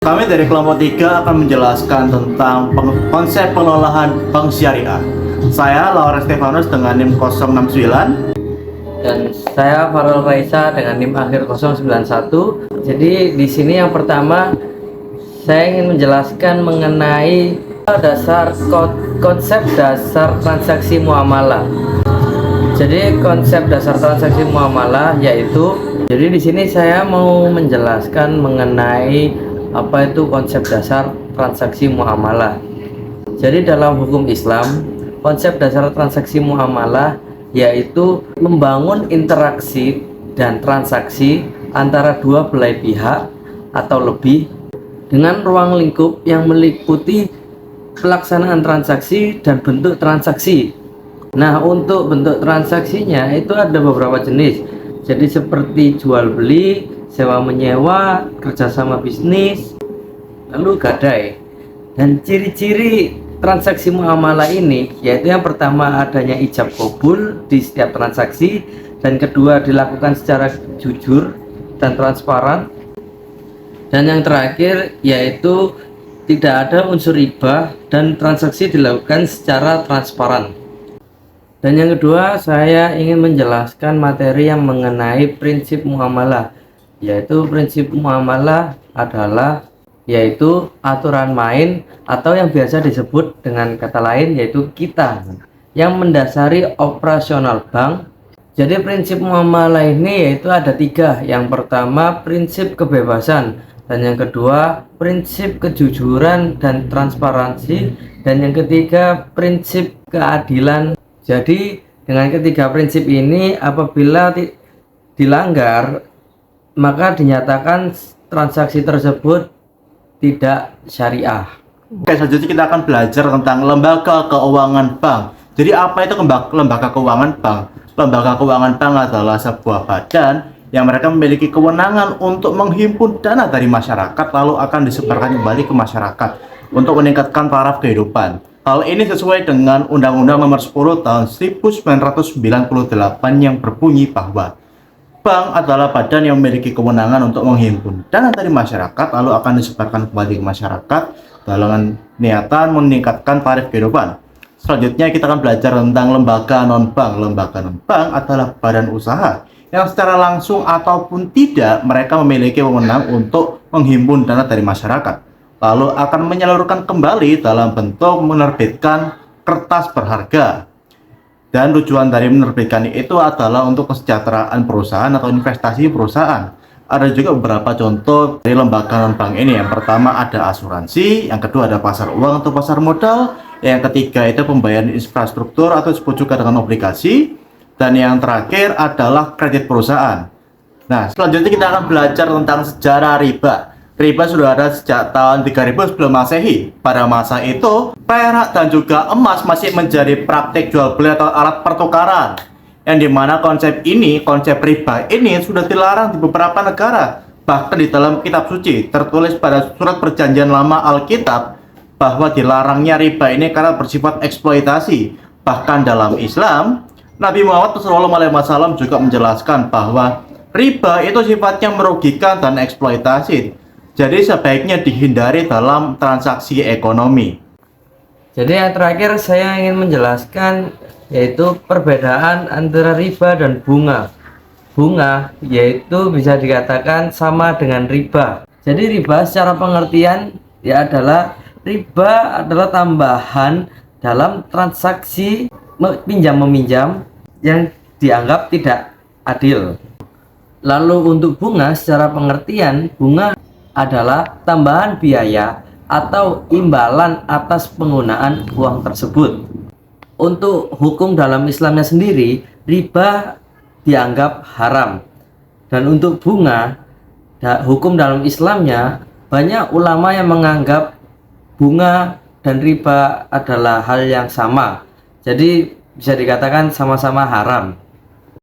Kami dari kelompok 3 akan menjelaskan tentang konsep pengelolaan bank syariah. Saya Laura Stefanus dengan NIM 069. Dan saya Farul Raisa dengan NIM akhir 091. Jadi di sini yang pertama saya ingin menjelaskan mengenai konsep dasar transaksi muamalah. Jadi konsep dasar transaksi muamalah yaitu, jadi di sini saya mau menjelaskan mengenai apa itu konsep dasar transaksi muamalah. Jadi dalam hukum Islam, konsep dasar transaksi muamalah yaitu membangun interaksi dan transaksi antara dua belah pihak atau lebih dengan ruang lingkup yang meliputi pelaksanaan transaksi dan bentuk transaksi. Nah, untuk bentuk transaksinya itu ada beberapa jenis. Jadi seperti jual beli, sewa menyewa, kerjasama bisnis, lalu gadai. Dan ciri-ciri transaksi muamalah ini yaitu yang pertama adanya ijab kabul di setiap transaksi, dan kedua dilakukan secara jujur dan transparan, dan yang terakhir yaitu tidak ada unsur riba dan transaksi dilakukan secara transparan. Dan yang kedua, saya ingin menjelaskan materi yang mengenai prinsip muamalah, yaitu prinsip muamalah adalah yaitu aturan main atau yang biasa disebut dengan kata lain yaitu kita yang mendasari operasional bank. Jadi prinsip muamalah ini yaitu ada tiga. Yang pertama prinsip kebebasan, dan yang kedua prinsip kejujuran dan transparansi, dan yang ketiga prinsip keadilan. Jadi dengan ketiga prinsip ini apabila dilanggar maka dinyatakan transaksi tersebut tidak syariah. Oke, selanjutnya kita akan belajar tentang lembaga keuangan bank. Jadi apa itu lembaga keuangan bank? Lembaga keuangan bank adalah sebuah badan yang mereka memiliki kewenangan untuk menghimpun dana dari masyarakat lalu akan disebarkan kembali ke masyarakat untuk meningkatkan taraf kehidupan. Hal ini sesuai dengan Undang-Undang Nomor 10 Tahun 1998 yang berbunyi bahwa bank adalah badan yang memiliki kewenangan untuk menghimpun dana dari masyarakat lalu akan disebarkan kembali ke masyarakat dalam niatan meningkatkan taraf kehidupan. Selanjutnya kita akan belajar tentang lembaga non-bank. Lembaga non-bank adalah badan usaha yang secara langsung ataupun tidak mereka memiliki wewenang untuk menghimpun dana dari masyarakat lalu akan menyalurkan kembali dalam bentuk menerbitkan kertas berharga. Dan tujuan dari menerbitkan itu adalah untuk kesejahteraan perusahaan atau investasi perusahaan. Ada juga beberapa contoh dari lembaga non-bank ini. Yang pertama ada asuransi, yang kedua ada pasar uang atau pasar modal, yang ketiga itu pembayaran infrastruktur atau disebut juga dengan obligasi, dan yang terakhir adalah kredit perusahaan. Nah, selanjutnya kita akan belajar tentang sejarah riba. Riba sudah ada sejak tahun 3000 sebelum Masehi. Pada masa itu, perak dan juga emas masih menjadi praktik jual beli atau alat pertukaran. Yang dimana konsep riba ini sudah dilarang di beberapa negara. Bahkan di dalam kitab suci tertulis pada surat perjanjian lama Alkitab bahwa dilarangnya riba ini karena bersifat eksploitasi. Bahkan dalam Islam, Nabi Muhammad SAW juga menjelaskan bahwa riba itu sifatnya merugikan dan eksploitasi. Jadi sebaiknya dihindari dalam transaksi ekonomi. Jadi yang terakhir saya ingin menjelaskan yaitu perbedaan antara riba dan bunga. Bunga yaitu bisa dikatakan sama dengan riba. Jadi riba secara pengertian riba adalah tambahan dalam transaksi pinjam meminjam yang dianggap tidak adil. Lalu untuk bunga secara pengertian, bunga adalah tambahan biaya atau imbalan atas penggunaan uang tersebut. Untuk hukum dalam Islamnya sendiri, riba dianggap haram. Dan untuk bunga, hukum dalam Islamnya, banyak ulama yang menganggap bunga dan riba adalah hal yang sama. Jadi bisa dikatakan sama-sama haram.